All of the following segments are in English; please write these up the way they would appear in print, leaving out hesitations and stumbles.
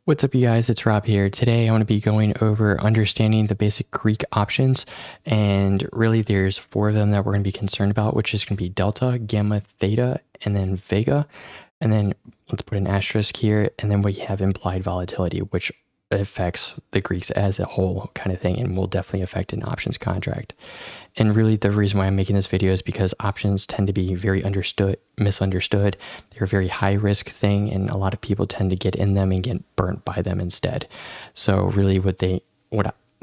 What's up, you guys? It's Rob here. Today I want to be going over understanding the basic Greek options, and really there's four of them that we're going to be concerned about, which is going to be delta, gamma, theta, and then Vega. And then let's put an asterisk here, and then we have implied volatility, which affects the Greeks as a whole kind of thing, and will definitely affect an options contract. And really the reason why I'm making this video is because options tend to be very misunderstood. They're a very high risk thing, and a lot of people tend to get in them and get burnt by them instead. So really the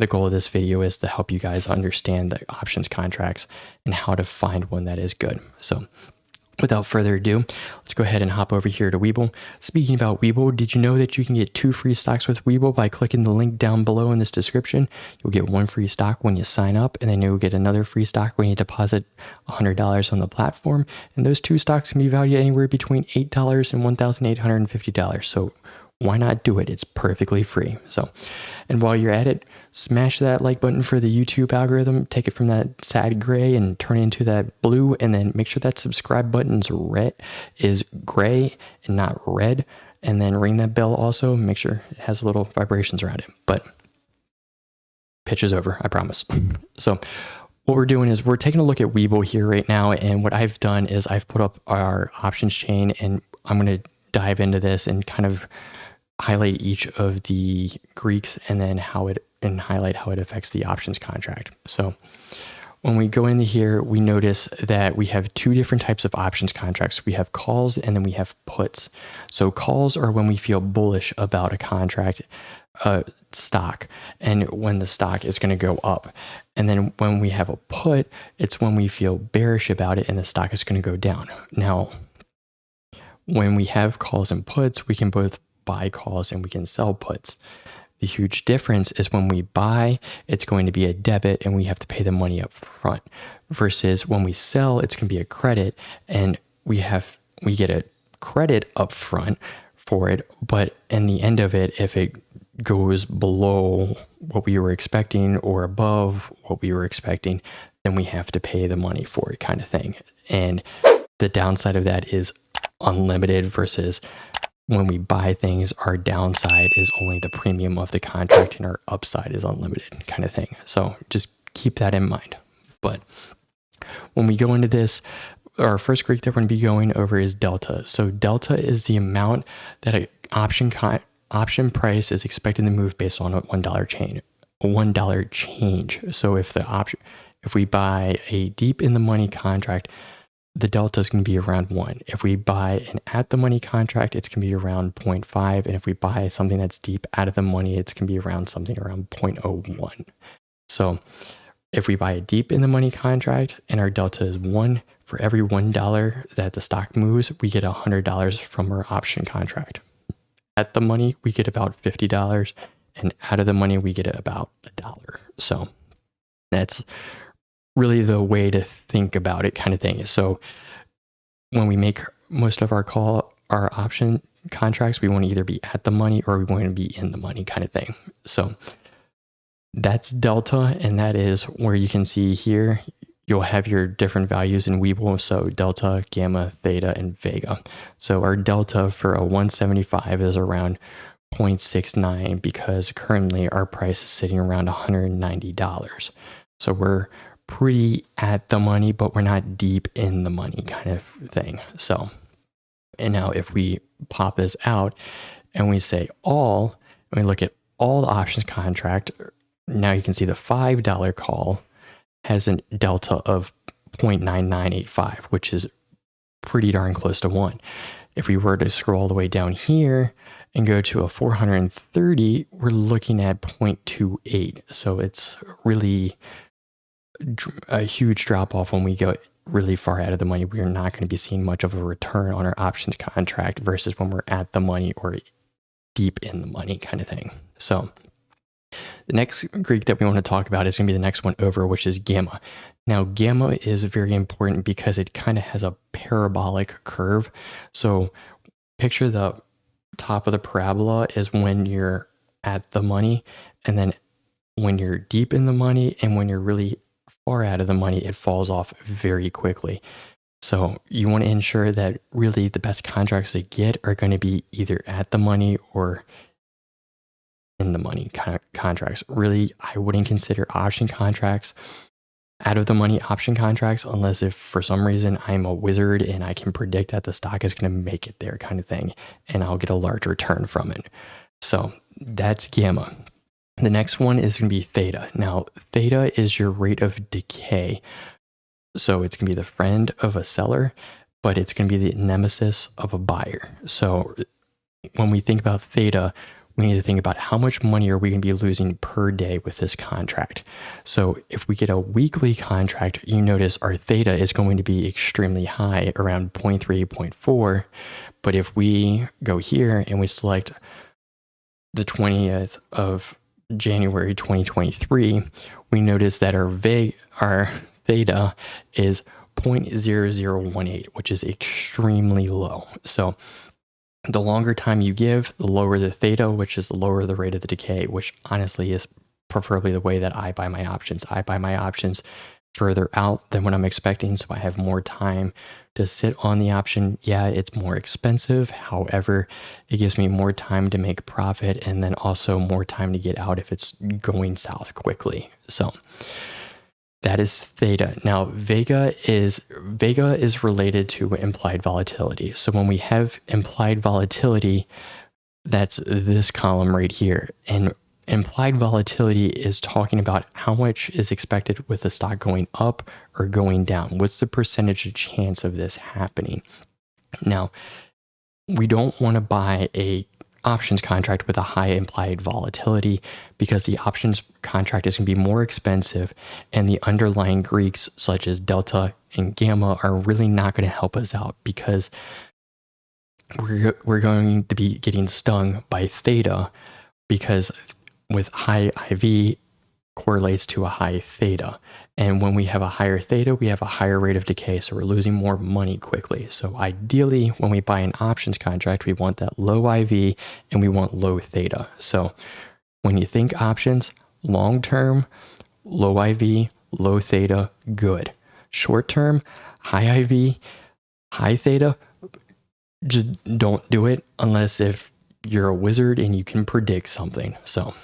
goal of this video is to help you guys understand the options contracts and how to find one that is good. So without further ado, let's go ahead and hop over here to Webull. Speaking about Webull, did you know that you can get 2 free stocks with Webull by clicking the link down below in this description? You'll get 1 free stock when you sign up, and then you'll get another free stock when you deposit $100 on the platform. And those 2 stocks can be valued anywhere between $8 and $1,850. So why not do it? It's perfectly free. So, and while you're at it, smash that like button for the YouTube algorithm, take it from that sad gray and turn it into that blue, and then make sure that subscribe button's is gray and not red, and then ring that bell also, make sure it has little vibrations around it. But pitch is over, I promise. So what we're doing is we're taking a look at Webull here right now, and what I've done is I've put up our options chain, and I'm going to dive into this and kind of highlight each of the Greeks and then highlight how it affects the options contract. So when we go into here, we notice that we have 2 different types of options contracts. We have calls and then we have puts. So calls are when we feel bullish about a contract, stock, and when the stock is going to go up. And then when we have a put, it's when we feel bearish about it and the stock is going to go down. Now, when we have calls and puts, we can both buy calls and we can sell puts. The huge difference is when we buy, it's going to be a debit and we have to pay the money up front, versus when we sell, it's going to be a credit and we get a credit up front for it, but in the end of it, if it goes below what we were expecting or above what we were expecting, then we have to pay the money for it, kind of thing. And the downside of that is unlimited, versus when we buy things, our downside is only the premium of the contract and our upside is unlimited, kind of thing. So just keep that in mind. But when we go into this, our first Greek that we're going to be going over is delta. So delta is the amount that an option price is expected to move based on a $1 change. So if we buy a deep in the money contract, the delta is going to be around 1. If we buy an at the money contract, it's going to be around 0.5. And if we buy something that's deep out of the money, it's going to be around something around 0.01. So if we buy a deep in the money contract and our delta is 1, for every $1 that the stock moves, we get $100 from our option contract. At the money, we get about $50, and out of the money, we get about $1. So that's really the way to think about it, kind of thing. So when we make most of our option contracts, we want to either be at the money or we want to be in the money, kind of thing. So that's delta, and that is where you can see here, you'll have your different values in Webull. So delta, gamma, theta, and Vega. So our delta for a 175 is around 0.69 because currently our price is sitting around $190. So we're pretty at the money, but we're not deep in the money, kind of thing. So, and now if we pop this out and we say all, and we look at all the options contract, now you can see the $5 call has a delta of 0.9985, which is pretty darn close to 1. If we were to scroll all the way down here and go to a 430, we're looking at 0.28. So it's really a huge drop off. When we go really far out of the money, we are not going to be seeing much of a return on our options contract, versus when we're at the money or deep in the money, kind of thing. So the next Greek that we want to talk about is going to be the next one over, which is gamma. Now, gamma is very important because it kind of has a parabolic curve. So picture the top of the parabola is when you're at the money, and then when you're deep in the money and when you're really far out of the money, it falls off very quickly. So you want to ensure that really the best contracts to get are going to be either at the money or in the money kind of contracts. Really, I wouldn't consider option contracts out of the money option contracts unless if for some reason I'm a wizard and I can predict that the stock is going to make it there kind of thing, and I'll get a large return from it. So that's gamma. The next one is going to be theta. Now, theta is your rate of decay. So it's going to be the friend of a seller, but it's going to be the nemesis of a buyer. So when we think about theta, we need to think about how much money are we going to be losing per day with this contract. So if we get a weekly contract, you notice our theta is going to be extremely high, around 0.3, 0.4. But if we go here and we select the 20th of January 2023, we notice that our theta is 0.0018, which is extremely low. So the longer time you give, the lower the theta, which is the lower the rate of the decay, which honestly is preferably the way that I buy my options. I buy my options further out than what I'm expecting, so I have more time to sit on the option. Yeah, it's more expensive. However, it gives me more time to make profit and then also more time to get out if it's going south quickly. So that is theta. Now, Vega is related to implied volatility. So when we have implied volatility, that's this column right here. And implied volatility is talking about how much is expected with the stock going up or going down. What's the percentage of chance of this happening? Now, we don't want to buy a options contract with a high implied volatility because the options contract is going to be more expensive and the underlying Greeks such as delta and gamma are really not going to help us out because we're going to be getting stung by theta because with high IV correlates to a high theta. And when we have a higher theta, we have a higher rate of decay. So we're losing more money quickly. So ideally, when we buy an options contract, we want that low IV and we want low theta. So when you think options, long term, low IV, low theta, good. Short term, high IV, high theta, just don't do it unless if you're a wizard and you can predict something. So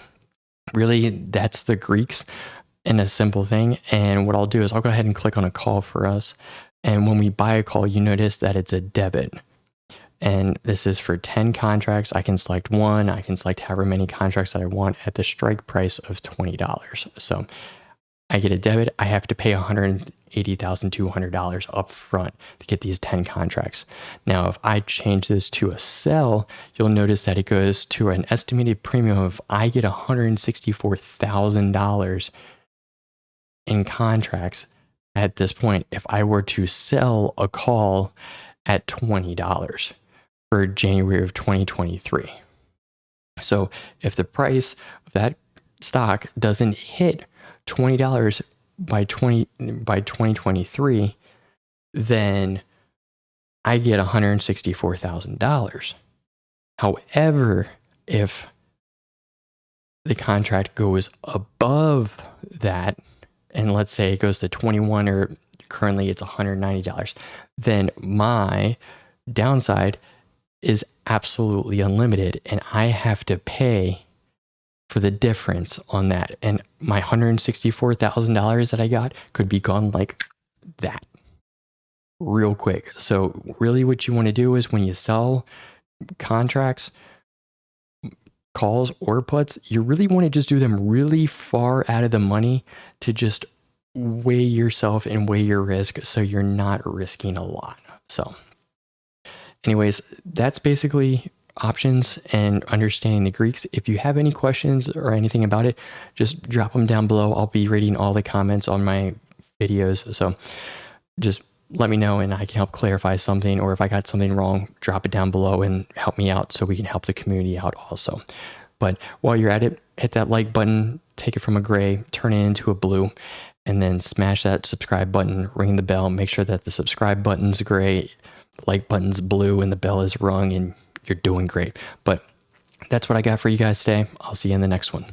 really, that's the Greeks in a simple thing. And what I'll do is I'll go ahead and click on a call for us. And when we buy a call, you notice that it's a debit. And this is for 10 contracts. I can select one. I can select however many contracts that I want at the strike price of $20. So I get a debit. I have to pay $180,200 up front to get these 10 contracts. Now, if I change this to a sell, you'll notice that it goes to an estimated premium of I get $164,000 in contracts at this point if I were to sell a call at $20 for January of 2023. So if the price of that stock doesn't hit $20 by 2023, then I get $164,000. However, if the contract goes above that, and let's say it goes to 21 or currently it's $190, then my downside is absolutely unlimited and I have to pay for the difference on that. And my $164,000 that I got could be gone like that real quick. So really what you want to do is when you sell contracts, calls or puts, you really want to just do them really far out of the money to just weigh yourself and weigh your risk so you're not risking a lot. So anyways, that's basically options and understanding the Greeks. If you have any questions or anything about it, just drop them down below. I'll be reading all the comments on my videos. So just let me know and I can help clarify something, or if I got something wrong, drop it down below and help me out so we can help the community out also. But while you're at it, hit that like button, take it from a gray, turn it into a blue, and then smash that subscribe button, ring the bell, make sure that the subscribe button's gray, the like button's blue, and the bell is rung, and you're doing great. But that's what I got for you guys today. I'll see you in the next one.